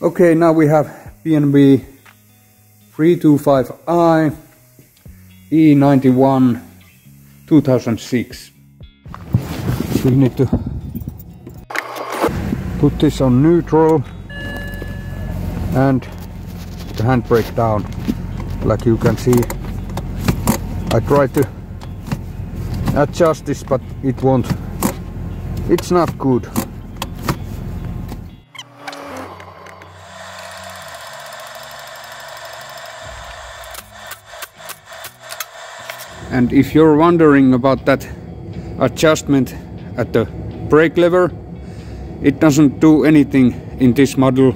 Okay, now we have BMW 325i E91 2006. We need to put this on neutral and the handbrake down. Like you can see, I tried to adjust this, but it won't. It's not good. And if you're wondering about that adjustment at the brake lever, it doesn't do anything in this model.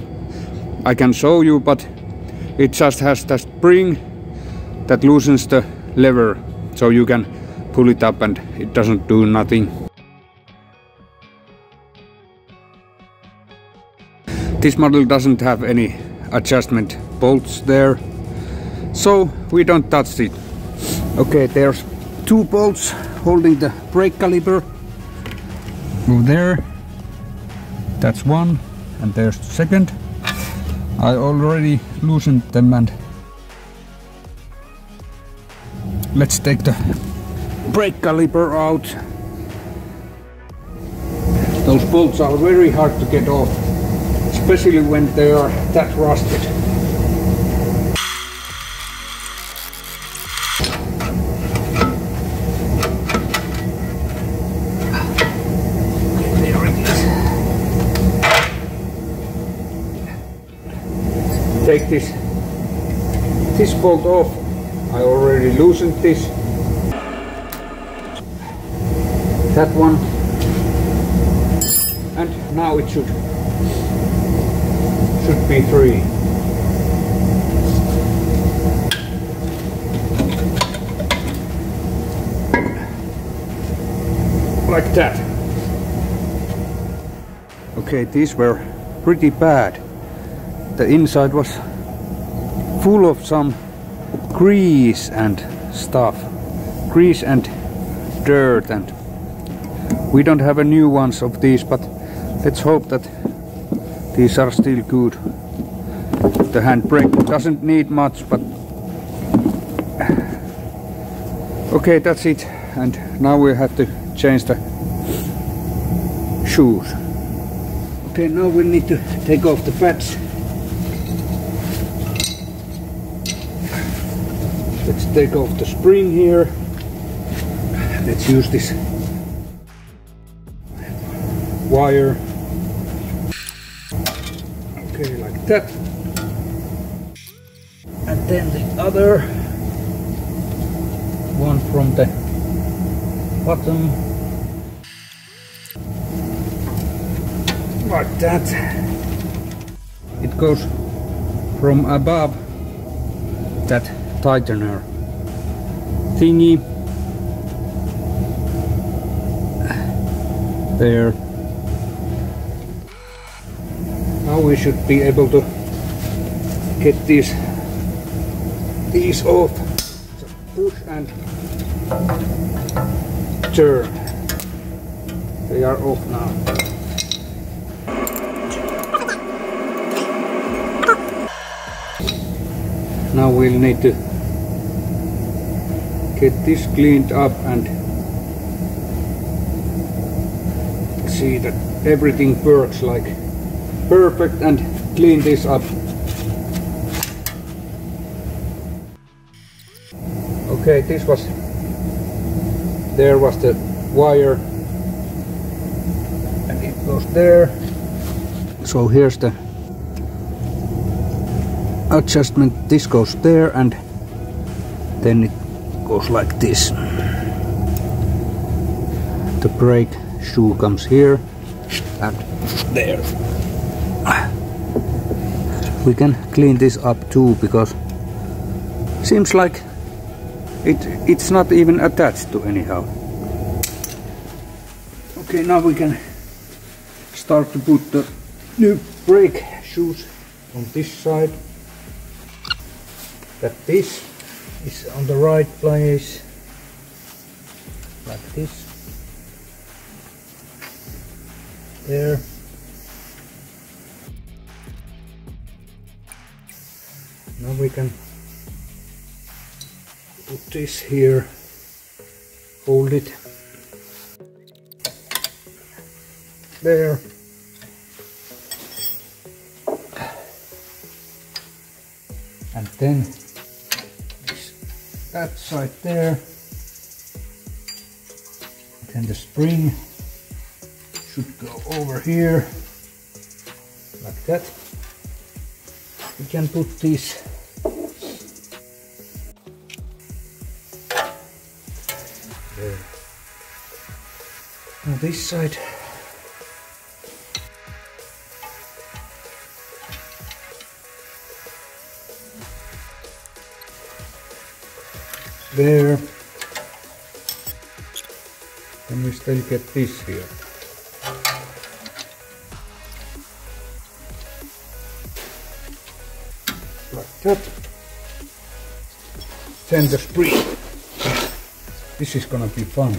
I can show you, but it just has the spring that loosens the lever, so you can pull it up and it doesn't do nothing. This model doesn't have any adjustment bolts there, so we don't touch it. Okay, there's two bolts holding the brake caliper. Go there. That's one, and there's the second. I already loosened them, and let's take the brake caliper out. Those bolts are very hard to get off, especially when they are that rusted. Take this bolt off. I already loosened this. That one. And now it should be free. Like that. Okay, these were pretty bad. The inside was full of some grease and stuff. Grease and dirt, and we don't have a new ones of these, but let's hope that these are still good. The handbrake doesn't need much, but okay, that's it. And now we have to change the shoes. Okay, now we need to take off the pads. Let's take off the spring here. Let's use this wire. Okay, like that. And then the other one from the bottom. Like that. It goes from above that tightener thingy there. Now we should be able to get these off. So push and turn. They are off now. Now we'll need to get this cleaned up and see that everything works like perfect, and clean this up. Okay, there was the wire, and it goes there. So here's the adjustment. This goes there, and then it goes like this. The brake shoe comes here and there. We can clean this up too, because seems like it's not even attached to anyhow. Okay, now we can start to put the new brake shoes on this side. That this is on the right place, like this. There. can put this here, hold it there, and then that side there, then the spring should go over here like that. We can put these there. Now this side there, and we still get this here. Like that. Then the spring. This is gonna be fun.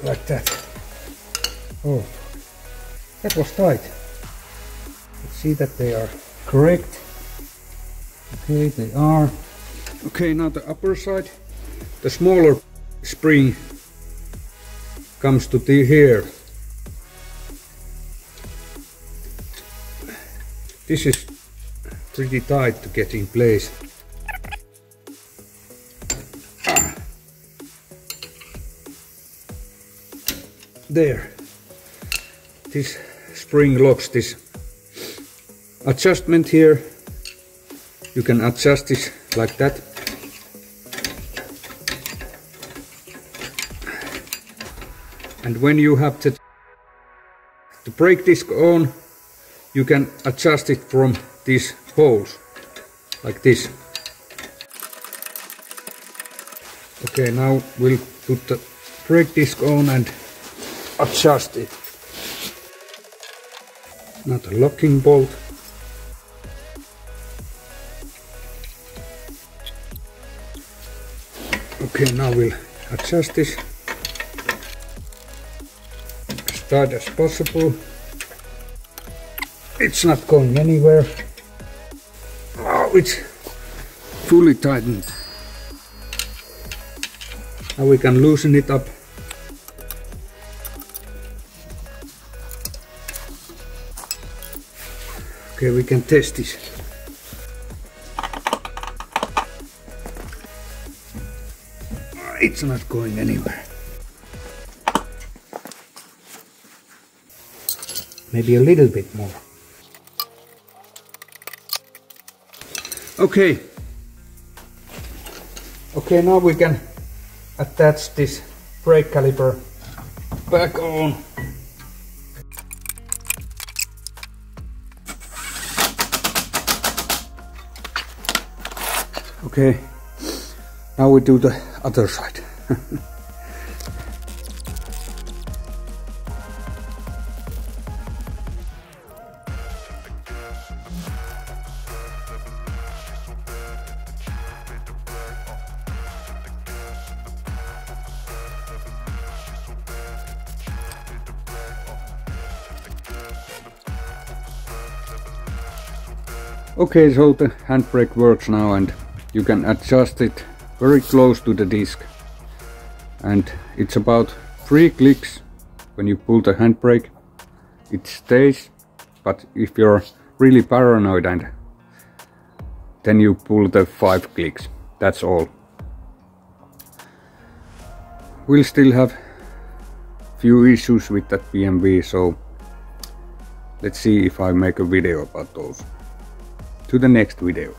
Like that. Oh, that was tight. Let's see that they are correct. Okay, they are. Okay, now the upper side. The smaller spring comes to here. This is pretty tight to get in place. There. This spring locks this adjustment here. You can adjust this like that. And when you have the brake disc on, you can adjust it from these holes, like this. Okay, now we'll put the brake disc on and adjust it. Now the locking bolt. Okay, now we'll adjust this as tight as possible. It's not going anywhere. Oh, it's fully tightened. Now we can loosen it up. Okay, we can test this. It's not going anywhere. Maybe a little bit more. Okay. Okay, now we can attach this brake caliper back on. Okay, now we do the other side. Okay, so the handbrake works now, and you can adjust it very close to the disc, and it's about 3 clicks. When you pull the handbrake, it stays, but if you're really paranoid, and then you pull the 5 clicks. That's all. We'll still have few issues with that BMW, so let's see if I make a video about those. To the next video.